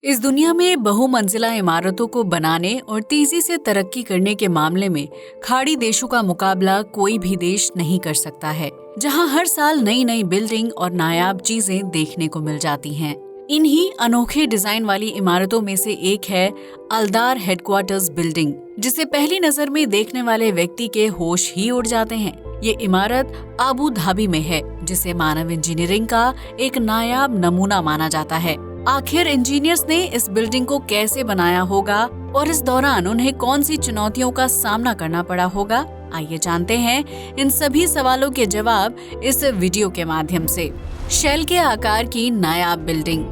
इस दुनिया में बहुमंजिला इमारतों को बनाने और तेजी से तरक्की करने के मामले में खाड़ी देशों का मुकाबला कोई भी देश नहीं कर सकता है, जहां हर साल नई नई बिल्डिंग और नायाब चीजें देखने को मिल जाती हैं। इन्हीं अनोखे डिजाइन वाली इमारतों में से एक है अल्दार हेडक्वार्टर्स बिल्डिंग, जिसे पहली नजर में देखने वाले व्यक्ति के होश ही उड़ जाते हैं। ये इमारत अबू धाबी में है, जिसे मानव इंजीनियरिंग का एक नायाब नमूना माना जाता है। आखिर इंजीनियर्स ने इस बिल्डिंग को कैसे बनाया होगा और इस दौरान उन्हें कौन सी चुनौतियों का सामना करना पड़ा होगा, आइए जानते हैं इन सभी सवालों के जवाब इस वीडियो के माध्यम से। शेल के आकार की नायाब बिल्डिंग।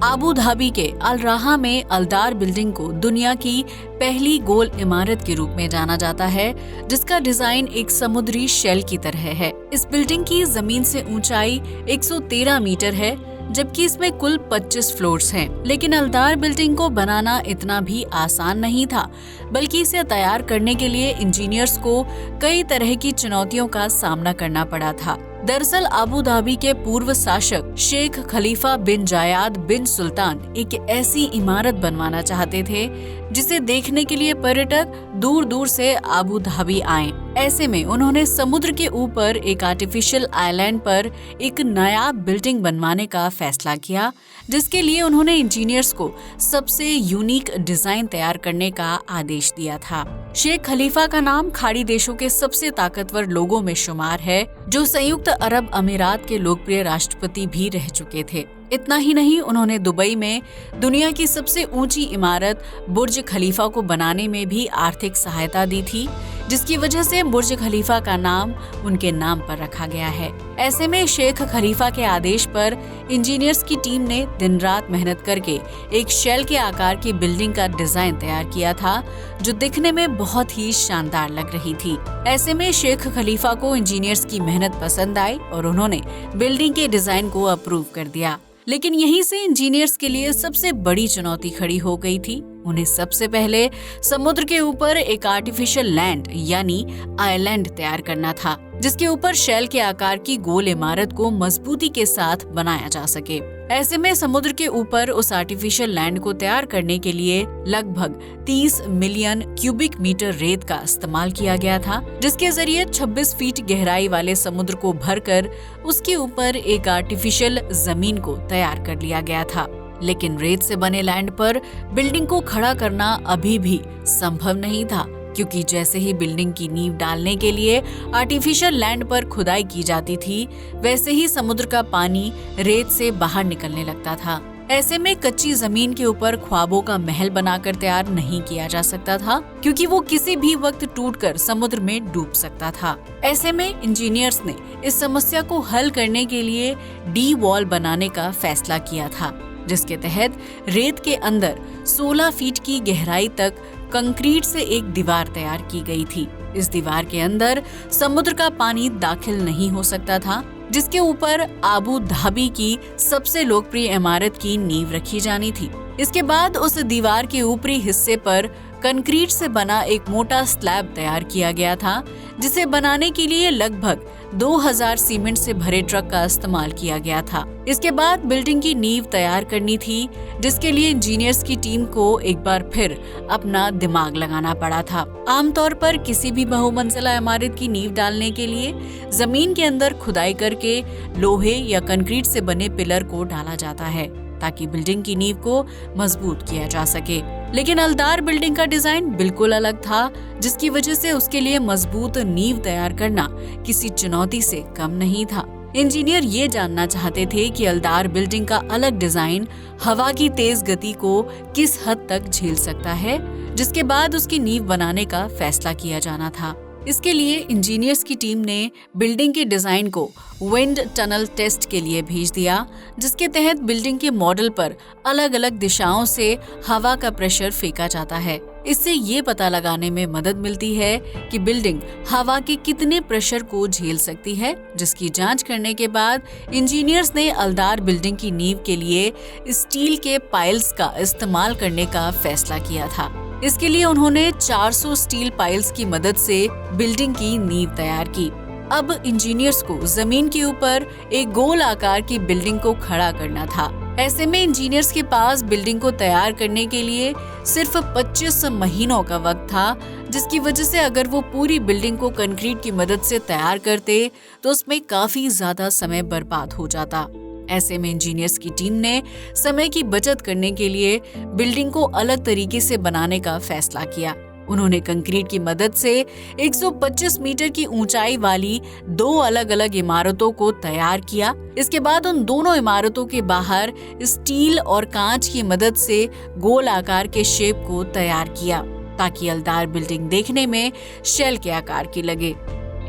अबू धाबी के अल राहा में अल्दार बिल्डिंग को दुनिया की पहली गोल इमारत के रूप में जाना जाता है, जिसका डिजाइन एक समुद्री शेल की तरह है। इस बिल्डिंग की जमीन से ऊंचाई 113 मीटर है, जबकि इसमें कुल 25 फ्लोर्स हैं। लेकिन अल्दार बिल्डिंग को बनाना इतना भी आसान नहीं था, बल्कि इसे तैयार करने के लिए इंजीनियर्स को कई तरह की चुनौतियों का सामना करना पड़ा था। दरअसल अबू धाबी के पूर्व शासक शेख खलीफा बिन जायाद बिन सुल्तान एक ऐसी इमारत बनवाना चाहते थे जिसे देखने के लिए पर्यटक दूर दूर से अबू धाबी आएं। ऐसे में उन्होंने समुद्र के ऊपर एक आर्टिफिशियल आइलैंड पर एक नायाब बिल्डिंग बनवाने का फैसला किया, जिसके लिए उन्होंने इंजीनियर्स को सबसे यूनिक डिजाइन तैयार करने का आदेश दिया था। शेख खलीफा का नाम खाड़ी देशों के सबसे ताकतवर लोगों में शुमार है, जो संयुक्त अरब अमीरात के लोकप्रिय राष्ट्रपति भी रह चुके थे। इतना ही नहीं, उन्होंने दुबई में दुनिया की सबसे ऊंची इमारत बुर्ज खलीफा को बनाने में भी आर्थिक सहायता दी थी, जिसकी वजह से बुर्ज खलीफा का नाम उनके नाम पर रखा गया है। ऐसे में शेख खलीफा के आदेश पर इंजीनियर्स की टीम ने दिन रात मेहनत करके एक शेल के आकार की बिल्डिंग का डिजाइन तैयार किया था, जो दिखने में बहुत ही शानदार लग रही थी। ऐसे में शेख खलीफा को इंजीनियर्स की मेहनत पसंद आई और उन्होंने बिल्डिंग के डिजाइन को अप्रूव कर दिया। लेकिन यहीं से इंजीनियर्स के लिए सबसे बड़ी चुनौती खड़ी हो गई थी। उन्हें सबसे पहले समुद्र के ऊपर एक आर्टिफिशियल लैंड यानी आइलैंड तैयार करना था, जिसके ऊपर शेल के आकार की गोल इमारत को मजबूती के साथ बनाया जा सके। ऐसे में समुद्र के ऊपर उस आर्टिफिशियल लैंड को तैयार करने के लिए लगभग 30 मिलियन क्यूबिक मीटर रेत का इस्तेमाल किया गया था, जिसके जरिए 26 फीट गहराई वाले समुद्र को भरकर उसके ऊपर एक आर्टिफिशियल जमीन को तैयार कर लिया गया था। लेकिन रेत से बने लैंड पर बिल्डिंग को खड़ा करना अभी भी संभव नहीं था, क्योंकि जैसे ही बिल्डिंग की नींव डालने के लिए आर्टिफिशियल लैंड पर खुदाई की जाती थी, वैसे ही समुद्र का पानी रेत से बाहर निकलने लगता था। ऐसे में कच्ची जमीन के ऊपर ख्वाबों का महल बनाकर तैयार नहीं किया जा सकता था, क्योंकि वो किसी भी वक्त टूटकर समुद्र में डूब सकता था। ऐसे में इंजीनियर्स ने इस समस्या को हल करने के लिए डी वॉल बनाने का फैसला किया था, जिसके तहत रेत के अंदर 16 फीट की गहराई तक कंक्रीट से एक दीवार तैयार की गई थी। इस दीवार के अंदर समुद्र का पानी दाखिल नहीं हो सकता था, जिसके ऊपर अबू धाबी की सबसे लोकप्रिय इमारत की नींव रखी जानी थी। इसके बाद उस दीवार के ऊपरी हिस्से पर कंक्रीट से बना एक मोटा स्लैब तैयार किया गया था, जिसे बनाने के लिए लगभग 2000 सीमेंट से भरे ट्रक का इस्तेमाल किया गया था। इसके बाद बिल्डिंग की नींव तैयार करनी थी, जिसके लिए इंजीनियर्स की टीम को एक बार फिर अपना दिमाग लगाना पड़ा था। आमतौर पर किसी भी बहुमंजिला इमारत की नींव डालने के लिए जमीन के अंदर खुदाई करके लोहे या कंक्रीट से बने पिलर को डाला जाता है, ताकि बिल्डिंग की नींव को मजबूत किया जा सके। लेकिन अल्दार बिल्डिंग का डिजाइन बिल्कुल अलग था, जिसकी वजह से उसके लिए मजबूत नींव तैयार करना किसी चुनौती से कम नहीं था। इंजीनियर ये जानना चाहते थे कि अल्दार बिल्डिंग का अलग डिजाइन हवा की तेज गति को किस हद तक झेल सकता है, जिसके बाद उसकी नींव बनाने का फैसला किया जाना था। इसके लिए इंजीनियर्स की टीम ने बिल्डिंग के डिजाइन को विंड टनल टेस्ट के लिए भेज दिया, जिसके तहत बिल्डिंग के मॉडल पर अलग अलग दिशाओं से हवा का प्रेशर फेंका जाता है। इससे ये पता लगाने में मदद मिलती है कि बिल्डिंग हवा के कितने प्रेशर को झेल सकती है, जिसकी जांच करने के बाद इंजीनियर्स ने अल्दार बिल्डिंग की नींव के लिए स्टील के पाइल्स का इस्तेमाल करने का फैसला किया था। इसके लिए उन्होंने 400 स्टील पाइल्स की मदद से बिल्डिंग की नींव तैयार की। अब इंजीनियर्स को जमीन के ऊपर एक गोल आकार की बिल्डिंग को खड़ा करना था। ऐसे में इंजीनियर्स के पास बिल्डिंग को तैयार करने के लिए सिर्फ 25 महीनों का वक्त था, जिसकी वजह से अगर वो पूरी बिल्डिंग को कंक्रीट की मदद से तैयार करते तो उसमें काफी ज्यादा समय बर्बाद हो जाता। ऐसे में इंजीनियर्स की टीम ने समय की बचत करने के लिए बिल्डिंग को अलग तरीके से बनाने का फैसला किया। उन्होंने कंक्रीट की मदद से 125 मीटर की ऊंचाई वाली 2 अलग अलग इमारतों को तैयार किया। इसके बाद उन दोनों इमारतों के बाहर स्टील और कांच की मदद से गोल आकार के शेप को तैयार किया, ताकि हलदार बिल्डिंग देखने में शेल के आकार की लगे।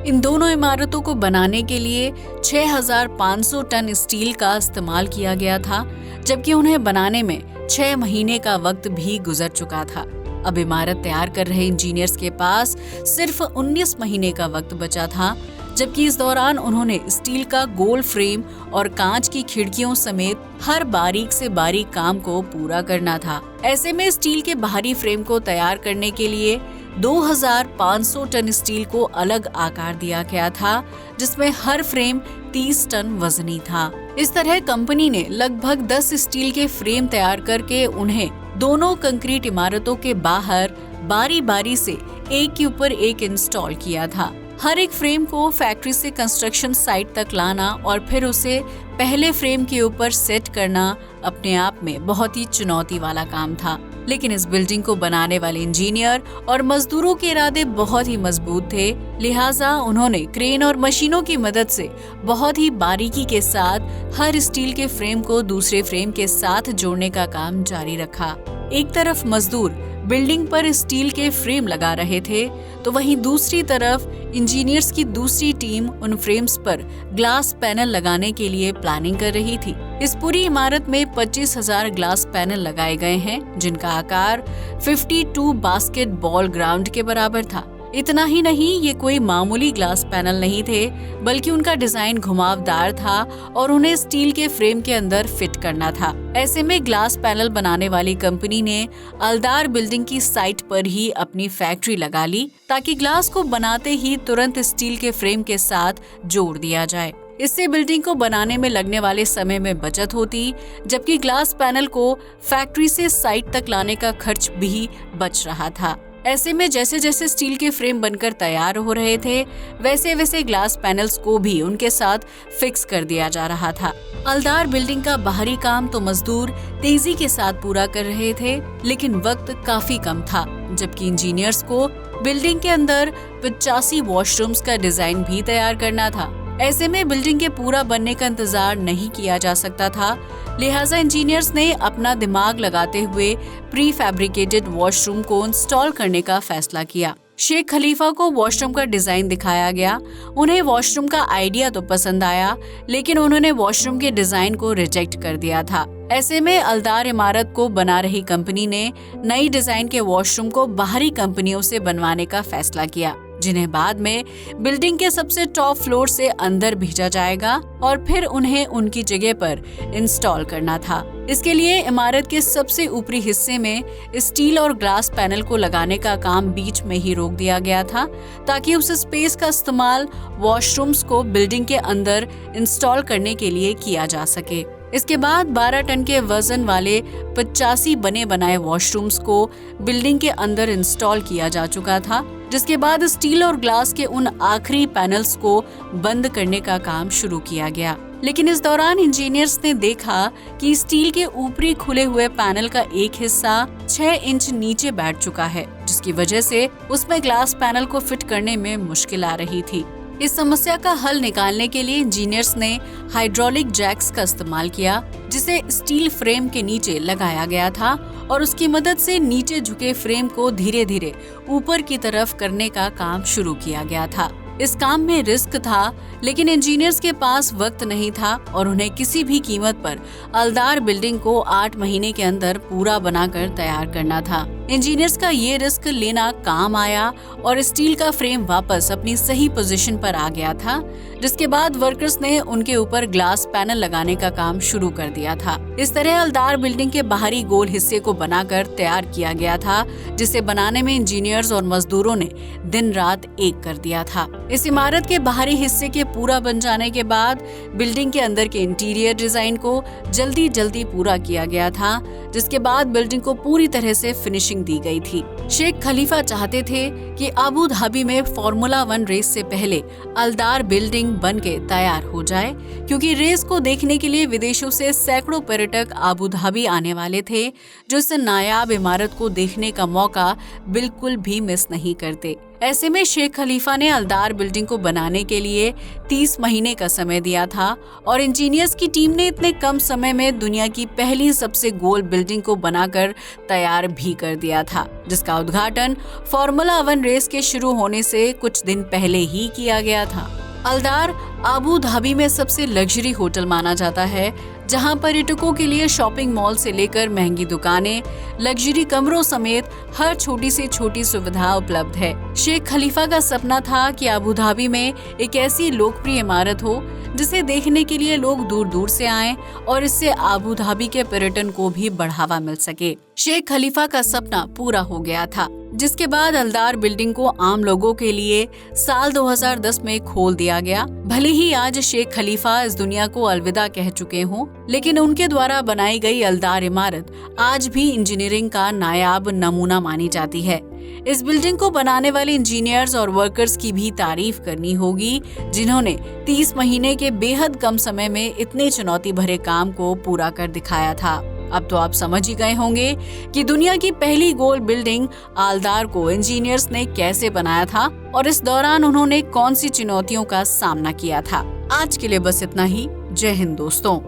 इन दोनों इमारतों को बनाने के लिए 6500 टन स्टील का इस्तेमाल किया गया था, जबकि उन्हें बनाने में 6 महीने का वक्त भी गुजर चुका था। अब इमारत तैयार कर रहे इंजीनियर्स के पास सिर्फ 19 महीने का वक्त बचा था, जबकि इस दौरान उन्होंने स्टील का गोल फ्रेम और कांच की खिड़कियों समेत हर बारीक से बारीक काम को पूरा करना था। ऐसे में स्टील के बाहरी फ्रेम को तैयार करने के लिए 2500 टन स्टील को अलग आकार दिया गया था, जिसमें हर फ्रेम 30 टन वजनी था। इस तरह कंपनी ने लगभग 10 स्टील के फ्रेम तैयार करके उन्हें दोनों कंक्रीट इमारतों के बाहर बारी बारी से एक के ऊपर एक इंस्टॉल किया था। हर एक फ्रेम को फैक्ट्री से कंस्ट्रक्शन साइट तक लाना और फिर उसे पहले फ्रेम के ऊपर सेट करना अपने आप में बहुत ही चुनौती वाला काम था। लेकिन इस बिल्डिंग को बनाने वाले इंजीनियर और मजदूरों के इरादे बहुत ही मजबूत थे, लिहाजा उन्होंने क्रेन और मशीनों की मदद से बहुत ही बारीकी के साथ हर स्टील के फ्रेम को दूसरे फ्रेम के साथ जोड़ने का काम जारी रखा। एक तरफ मजदूर बिल्डिंग पर स्टील के फ्रेम लगा रहे थे, तो वहीं दूसरी तरफ इंजीनियर्स की दूसरी टीम उन फ्रेम्स पर ग्लास पैनल लगाने के लिए प्लानिंग कर रही थी। इस पूरी इमारत में 25,000 ग्लास पैनल लगाए गए हैं, जिनका आकार 52 बास्केटबॉल ग्राउंड के बराबर था। इतना ही नहीं, ये कोई मामूली ग्लास पैनल नहीं थे, बल्कि उनका डिजाइन घुमावदार था और उन्हें स्टील के फ्रेम के अंदर फिट करना था। ऐसे में ग्लास पैनल बनाने वाली कंपनी ने अलदार बिल्डिंग की साइट पर ही अपनी फैक्ट्री लगा ली, ताकि ग्लास को बनाते ही तुरंत स्टील के फ्रेम के साथ जोड़ दिया जाए। इससे बिल्डिंग को बनाने में लगने वाले समय में बचत होती, जबकि ग्लास पैनल को फैक्ट्री से साइट तक लाने का खर्च भी बच रहा था। ऐसे में जैसे जैसे स्टील के फ्रेम बनकर तैयार हो रहे थे, वैसे वैसे ग्लास पैनल्स को भी उनके साथ फिक्स कर दिया जा रहा था। अलदार बिल्डिंग का बाहरी काम तो मजदूर तेजी के साथ पूरा कर रहे थे, लेकिन वक्त काफी कम था, जबकि इंजीनियर्स को बिल्डिंग के अंदर 85 वॉशरूम्स का डिजाइन भी तैयार करना था। ऐसे में बिल्डिंग के पूरा बनने का इंतजार नहीं किया जा सकता था, लिहाजा इंजीनियर्स ने अपना दिमाग लगाते हुए प्री फैब्रिकेटेड वॉशरूम को इंस्टॉल करने का फैसला किया। शेख खलीफा को वॉशरूम का डिजाइन दिखाया गया। उन्हें वॉशरूम का आइडिया तो पसंद आया, लेकिन उन्होंने वॉशरूम के डिजाइन को रिजेक्ट कर दिया था। ऐसे में अलदार इमारत को बना रही कंपनी ने नई डिजाइन के वॉशरूम को बाहरी कंपनियों से बनवाने का फैसला किया, जिन्हें बाद में बिल्डिंग के सबसे टॉप फ्लोर से अंदर भेजा जाएगा और फिर उन्हें उनकी जगह पर इंस्टॉल करना था। इसके लिए इमारत के सबसे ऊपरी हिस्से में स्टील और ग्लास पैनल को लगाने का काम बीच में ही रोक दिया गया था, ताकि उस स्पेस का इस्तेमाल वॉशरूम्स को बिल्डिंग के अंदर इंस्टॉल करने के लिए किया जा सके। इसके बाद 12 टन के वजन वाले 85 बने बनाए वॉशरूम्स को बिल्डिंग के अंदर इंस्टॉल किया जा चुका था, जिसके बाद स्टील और ग्लास के उन आखिरी पैनल्स को बंद करने का काम शुरू किया गया। लेकिन इस दौरान इंजीनियर्स ने देखा कि स्टील के ऊपरी खुले हुए पैनल का एक हिस्सा 6 इंच नीचे बैठ चुका है, जिसकी वजह से उसमें ग्लास पैनल को फिट करने में मुश्किल आ रही थी। इस समस्या का हल निकालने के लिए इंजीनियर्स ने हाइड्रोलिक जैक्स का इस्तेमाल किया, जिसे स्टील फ्रेम के नीचे लगाया गया था और उसकी मदद से नीचे झुके फ्रेम को धीरे धीरे ऊपर की तरफ करने का काम शुरू किया गया था। इस काम में रिस्क था, लेकिन इंजीनियर्स के पास वक्त नहीं था और उन्हें किसी भी कीमत पर अलदार बिल्डिंग को 8 महीने के अंदर पूरा बनाकर तैयार करना था। इंजीनियर्स का ये रिस्क लेना काम आया और स्टील का फ्रेम वापस अपनी सही पोजीशन पर आ गया था, जिसके बाद वर्कर्स ने उनके ऊपर ग्लास पैनल लगाने का काम शुरू कर दिया था। इस तरह हलदार बिल्डिंग के बाहरी गोल हिस्से को बनाकर तैयार किया गया था, जिसे बनाने में इंजीनियर्स और मजदूरों ने दिन रात एक कर दिया था। इस इमारत के बाहरी हिस्से के पूरा बन जाने के बाद बिल्डिंग के अंदर के इंटीरियर डिजाइन को जल्दी पूरा किया गया था, जिसके बाद बिल्डिंग को पूरी तरह से फिनिशिंग दी गई थी। शेख खलीफा चाहते थे कि अबू धाबी में फॉर्मूला 1 रेस से पहले अलदार बिल्डिंग बनके तैयार हो जाए, क्योंकि रेस को देखने के लिए विदेशों से सैकड़ों पर्यटक अबू धाबी आने वाले थे, जो इस नायाब इमारत को देखने का मौका बिल्कुल भी मिस नहीं करते। ऐसे में शेख खलीफा ने अलदार बिल्डिंग को बनाने के लिए 30 महीने का समय दिया था और इंजीनियर्स की टीम ने इतने कम समय में दुनिया की पहली सबसे गोल बिल्डिंग को बनाकर तैयार भी कर दिया था, जिसका उद्घाटन फॉर्मूला 1 रेस के शुरू होने से कुछ दिन पहले ही किया गया था। अलदार अबू धाबी में सबसे लग्जरी होटल माना जाता है, जहां पर्यटकों के लिए शॉपिंग मॉल से लेकर महंगी दुकानें, लग्जरी कमरों समेत हर छोटी से छोटी सुविधा उपलब्ध है। शेख खलीफा का सपना था कि अबू धाबी में एक ऐसी लोकप्रिय इमारत हो जिसे देखने के लिए लोग दूर दूर से आएं और इससे अबू धाबी के पर्यटन को भी बढ़ावा मिल सके। शेख खलीफा का सपना पूरा हो गया था, जिसके बाद अलदार बिल्डिंग को आम लोगों के लिए साल 2010 में खोल दिया गया। भले ही आज शेख खलीफा इस दुनिया को अलविदा कह चुके हों, लेकिन उनके द्वारा बनाई गई अलदार इमारत आज भी इंजीनियरिंग का नायाब नमूना मानी जाती है। इस बिल्डिंग को बनाने वाले इंजीनियर्स और वर्कर्स की भी तारीफ करनी होगी, जिन्होंने 30 महीने के बेहद कम समय में इतने चुनौती भरे काम को पूरा कर दिखाया था। अब तो आप समझ ही गए होंगे कि दुनिया की पहली गोल बिल्डिंग अलदार को इंजीनियर्स ने कैसे बनाया था और इस दौरान उन्होंने कौन सी चुनौतियों का सामना किया था। आज के लिए बस इतना ही। जय हिंद दोस्तों।